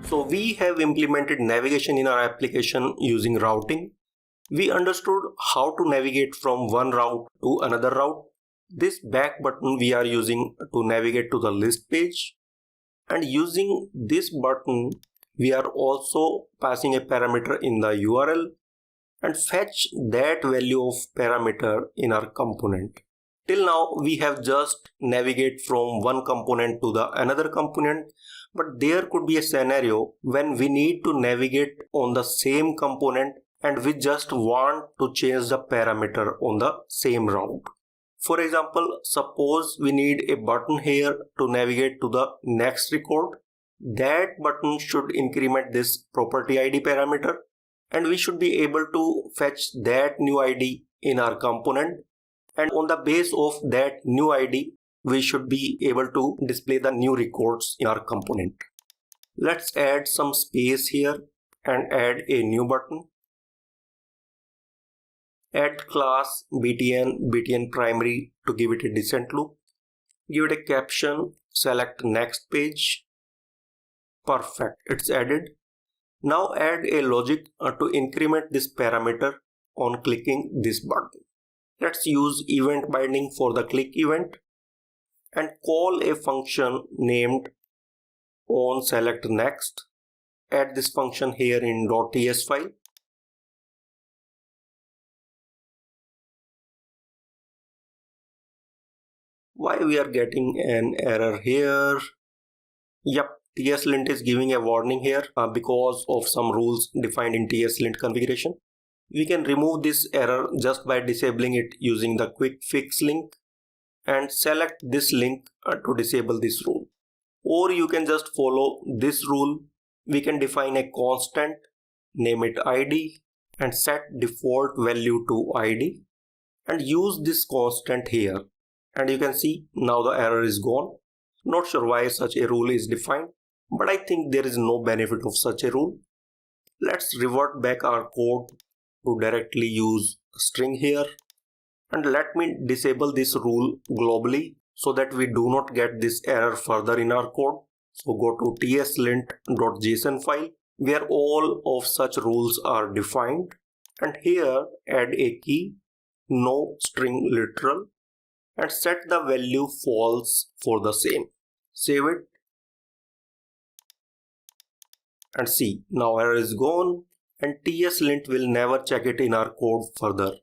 So we have implemented navigation in our application using routing. We understood how to navigate from one route to another route. This back button we are using to navigate to the list page, and using this button we are also passing a parameter in the URL and fetch that value of parameter in our component. Till now we have just navigate from one component to the another component, but there could be a scenario when we need to navigate on the same component and we just want to change the parameter on the same route. For example, suppose we need a button here to navigate to the next record. That button should increment this property ID parameter, and we should be able to fetch that new ID in our component, and on the base of that new ID we should be able to display the new records in our component. Let's add some space here and add a new button. Add class btn primary to give it a decent look. Give it a caption, select next page. Perfect, it's added. Now add a logic to increment this parameter on clicking this button. Let's use event binding for the click event and call a function named onSelectNext. Add this function here in .ts file. Why we are getting an error here? Yep, TSLint is giving a warning here because of some rules defined in TSLint configuration. We can remove this error just by disabling it using the quick fix link and select this link to disable this rule. Or you can just follow this rule. We can define a constant, name it ID and set default value to ID and use this constant here. And you can see now the error is gone. Not sure why such a rule is defined, but I think there is no benefit of such a rule. Let's revert back our code to directly use string here, and let me disable this rule globally so that we do not get this error further in our code. So go to tslint.json file where all of such rules are defined, and here add a key, no string literal, and set the value false for the same. Save it and see, now error is gone and TSLint will never check it in our code further.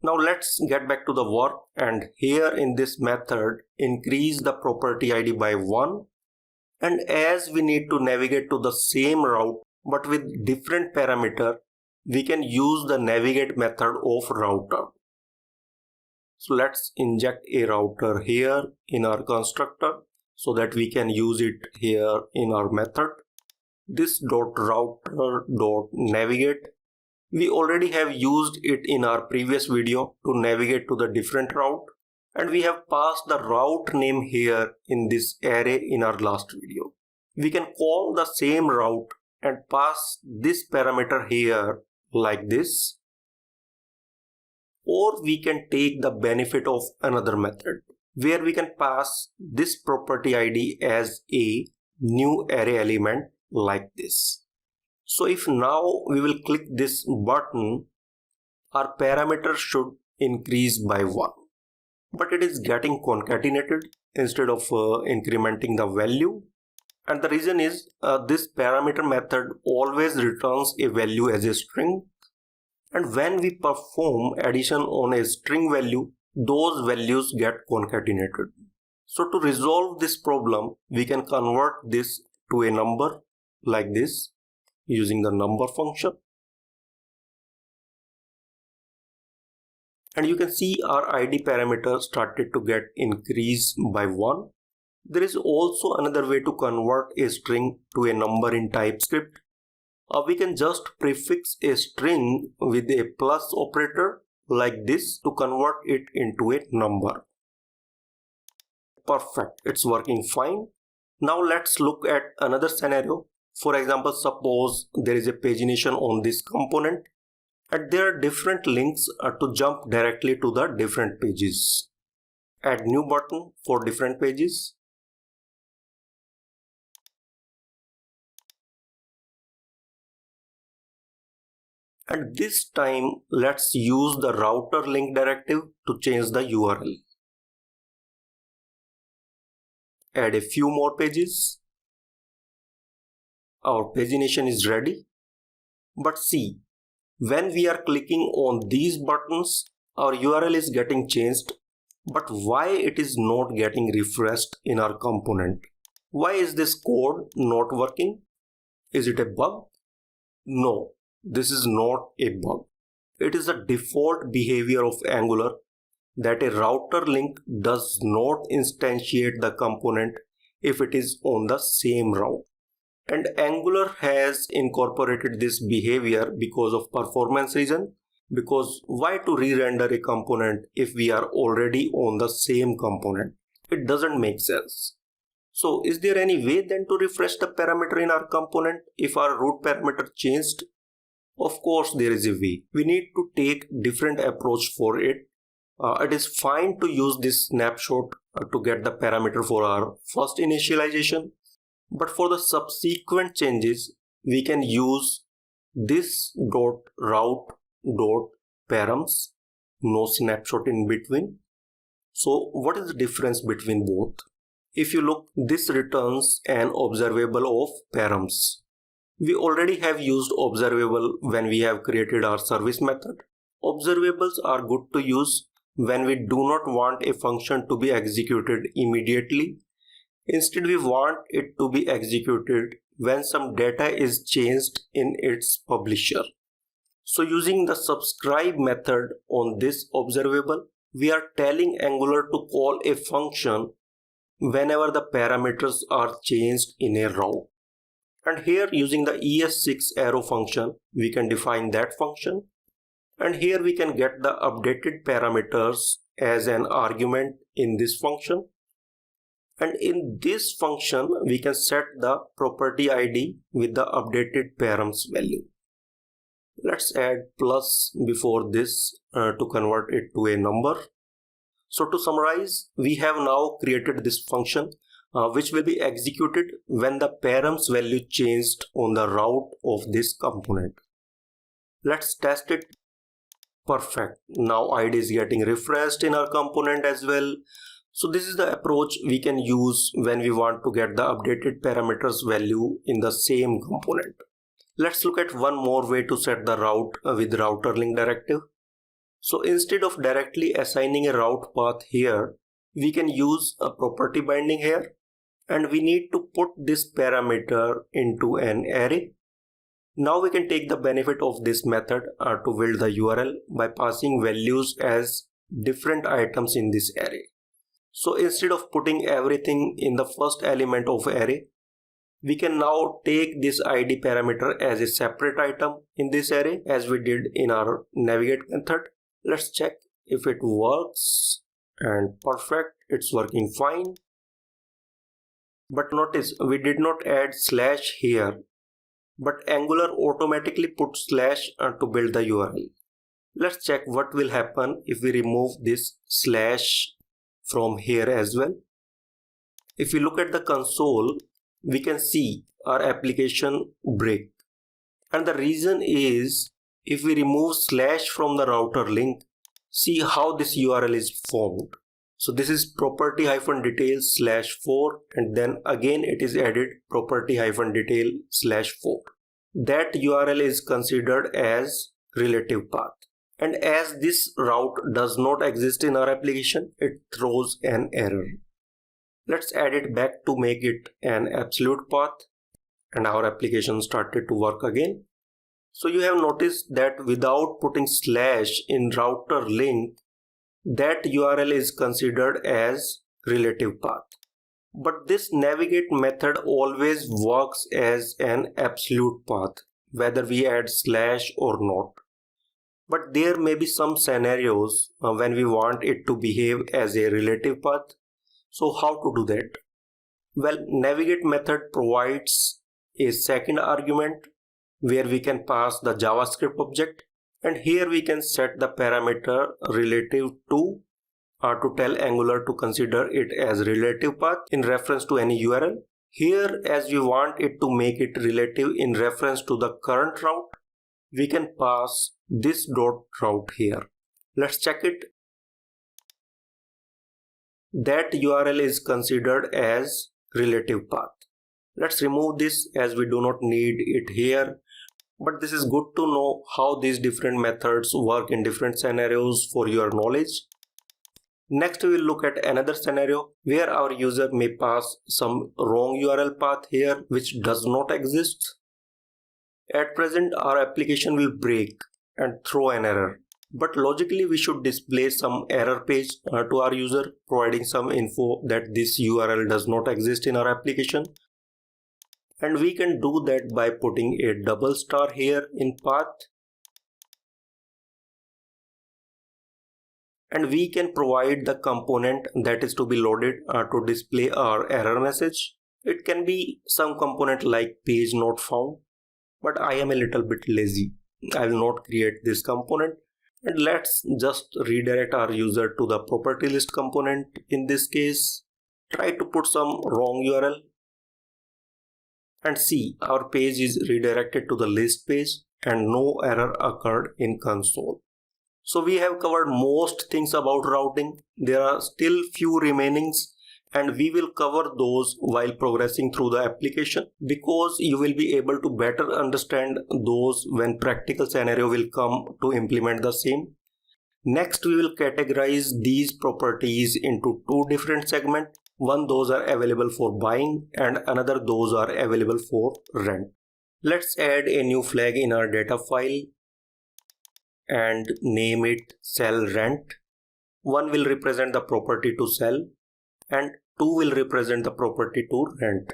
Now let's get back to the work, and here in this method increase the property ID by 1, and as we need to navigate to the same route but with different parameter, we can use the navigate method of router. So let's inject a router here in our constructor so that we can use it here in our method. This .router.navigate, we already have used it in our previous video to navigate to the different route, and we have passed the route name here in this array in our last video. We can call the same route and pass this parameter here like this, or we can take the benefit of another method where we can pass this property ID as a new array element like this. So if now we will click this button, our parameter should increase by 1, but it is getting concatenated instead of incrementing the value, and the reason is this parameter method always returns a value as a string, and when we perform addition on a string value, those values get concatenated. So to resolve this problem, we can convert this to a number like this using the number function, and you can see our ID parameter started to get increased by 1. There is also another way to convert a string to a number in TypeScript. We can just prefix a string with a plus operator like this to convert it into a number. Perfect, it's working fine. Now let's look at another scenario. For example, suppose there is a pagination on this component and there are different links to jump directly to the different pages. Add new button for different pages. And this time let's use the router link directive to change the URL. Add a few more pages. Our pagination is ready. But see, when we are clicking on these buttons, our URL is getting changed. But why it is not getting refreshed in our component? Why is this code not working? Is it a bug? No, this is not a bug. It is a default behavior of Angular that a router link does not instantiate the component if it is on the same route. And Angular has incorporated this behavior because of performance reason. Because why to re-render a component if we are already on the same component? It doesn't make sense. So is there any way then to refresh the parameter in our component if our root parameter changed? Of course there is a way. We need to take different approach for it. It is fine to use this snapshot to get the parameter for our first initialization. But for the subsequent changes, we can use this .route.params, no snapshot in between. So what is the difference between both? If you look, this returns an observable of params. We already have used observable when we have created our service method. Observables are good to use when we do not want a function to be executed immediately. Instead, we want it to be executed when some data is changed in its publisher. So using the subscribe method on this observable, we are telling Angular to call a function whenever the parameters are changed in a route. And here using the ES6 arrow function, we can define that function. And here we can get the updated parameters as an argument in this function. And in this function, we can set the property ID with the updated params value. Let's add plus before this to convert it to a number. So to summarize, we have now created this function which will be executed when the params value changed on the route of this component. Let's test it. Perfect. Now ID is getting refreshed in our component as well. So this is the approach we can use when we want to get the updated parameters value in the same component. Let's look at one more way to set the route with router link directive. So instead of directly assigning a route path here, we can use a property binding here, and we need to put this parameter into an array. Now we can take the benefit of this method to build the URL by passing values as different items in this array. So instead of putting everything in the first element of array, we can now take this ID parameter as a separate item in this array as we did in our navigate method. Let's check if it works, and perfect, it's working fine. But notice we did not add slash here, but Angular automatically put slash to build the URL. Let's check what will happen if we remove this slash from here as well. If we look at the console, we can see our application break. And the reason is, if we remove slash from the router link, see how this URL is formed. So this is property-detail/4, and then again it is added property-detail/4. That URL is considered as relative path. And as this route does not exist in our application, it throws an error. Let's add it back to make it an absolute path, and our application started to work again. So you have noticed that without putting slash in router link, that URL is considered as relative path. But this navigate method always works as an absolute path, whether we add slash or not. But there may be some scenarios when we want it to behave as a relative path. So how to do that? Well, navigate method provides a second argument where we can pass the JavaScript object, and here we can set the parameter relative to tell Angular to consider it as relative path in reference to any URL. Here, as we want it to make it relative in reference to the current route, we can pass this dot route here. Let's check it. That URL is considered as relative path. Let's remove this as we do not need it here. But this is good to know how these different methods work in different scenarios for your knowledge. Next, we will look at another scenario where our user may pass some wrong URL path here which does not exist. At present, our application will break and throw an error. But logically, we should display some error page to our user, providing some info that this URL does not exist in our application. And we can do that by putting a double star here in path. And we can provide the component that is to be loaded to display our error message. It can be some component like page not found, but I am a little bit lazy. I will not create this component. And let's just redirect our user to the property list component. In this case, try to put some wrong URL. And see, our page is redirected to the list page and no error occurred in console. So we have covered most things about routing. There are still few remainings and we will cover those while progressing through the application, because you will be able to better understand those when practical scenario will come to implement the same. Next, we will categorize these properties into two different segments. One, those are available for buying, and another, those are available for rent. Let's add a new flag in our data file and name it sell rent. One will represent the property to sell and two will represent the property to rent.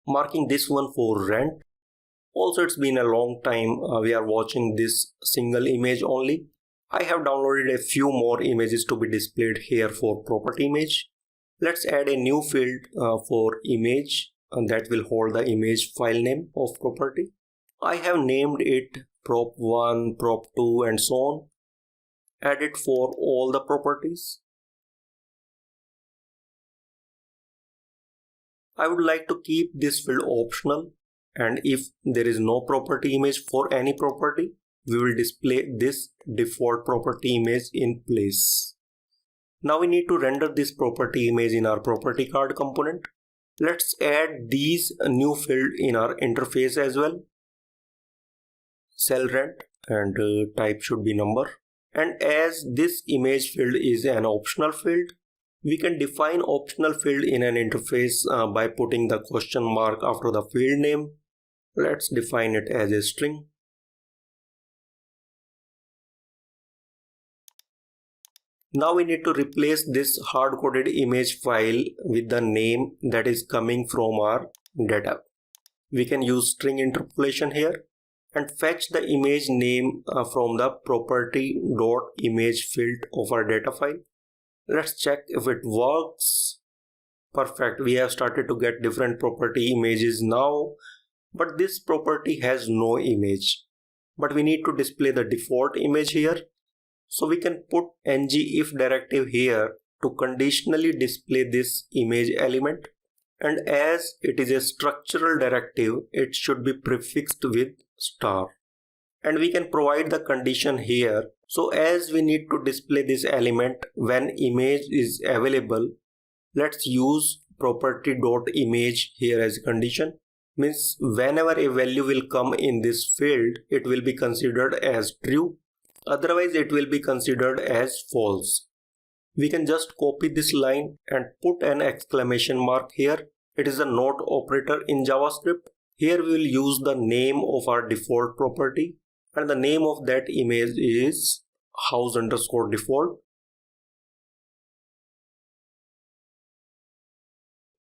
Marking this one for rent. Also, it's been a long time we are watching this single image only. I have downloaded a few more images to be displayed here for property image. Let's add a new field for image and that will hold the image file name of property. I have named it prop1, prop2 and so on. Add it for all the properties. I would like to keep this field optional, and if there is no property image for any property, we will display this default property image in place. Now we need to render this property image in our property card component. Let's add these new field in our interface as well. Sell rent and type should be number. And as this image field is an optional field, we can define optional field in an interface by putting the question mark after the field name. Let's define it as a string. Now we need to replace this hard-coded image file with the name that is coming from our data. We can use string interpolation here and fetch the image name from the property.image field of our data file. Let's check if it works. Perfect. We have started to get different property images now, but this property has no image. But we need to display the default image here. So we can put ngIf directive here to conditionally display this image element. And as it is a structural directive, it should be prefixed with star. And we can provide the condition here. So as we need to display this element when image is available, let's use property.image here as a condition. Means whenever a value will come in this field, it will be considered as true. Otherwise, it will be considered as false. We can just copy this line and put an exclamation mark here. It is a not operator in JavaScript. Here we will use the name of our default property and the name of that image is house_default.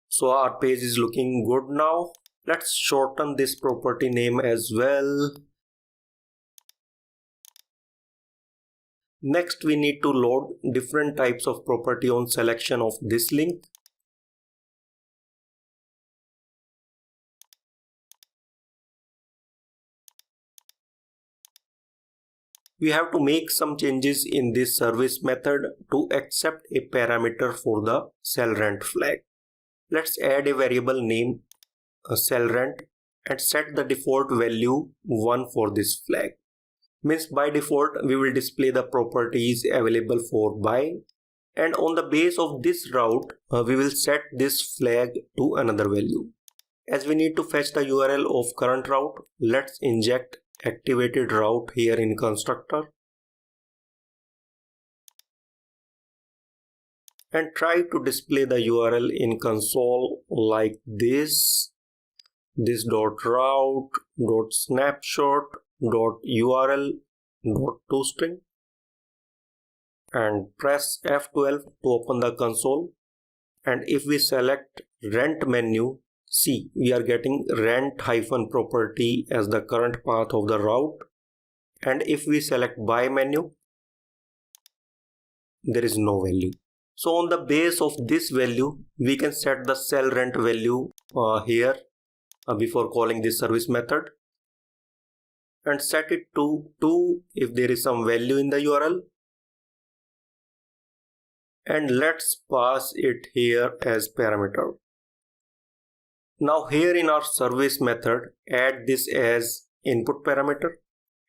So our page is looking good now. Let's shorten this property name as well. Next, we need to load different types of property on selection of this link. We have to make some changes in this service method to accept a parameter for the sell rent flag. Let's add a variable name cell rent and set the default value 1 for this flag. Means by default we will display the properties available for buy, and on the base of this route we will set this flag to another value. As we need to fetch the URL of current route, let's inject activated route here in constructor and try to display the URL in console like this dot route dot snapshot dot URL dot toString, and press F12 to open the console. And if we select rent menu, see, we are getting rent hyphen property as the current path of the route. And if we select buy menu, there is no value. So on the base of this value, we can set the cell rent value here before calling this service method, and set it to 2 if there is some value in the URL. And let's pass it here as parameter. Now here in our service method, add this as input parameter,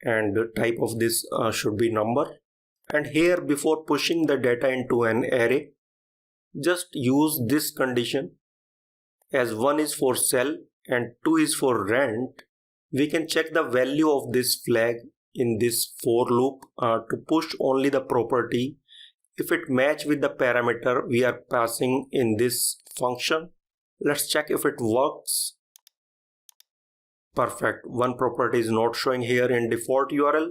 and the type of this should be number. And here, before pushing the data into an array, just use this condition. As 1 is for cell and 2 is for rent, we can check the value of this flag in this for loop to push only the property if it match with the parameter we are passing in this function. Let's check if it works. Perfect. One property is not showing here in default URL,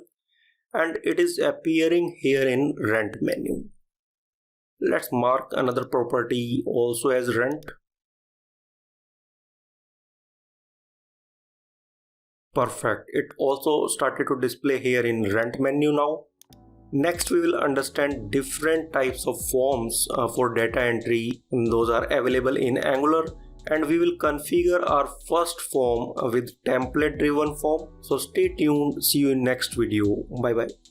and it is appearing here in rent menu. Let's mark another property also as rent. Perfect. It also started to display here in rent menu now. Next, we will understand different types of forms for data entry. Those are available in Angular, and we will configure our first form with template driven form. So stay tuned. See you in next video. Bye bye.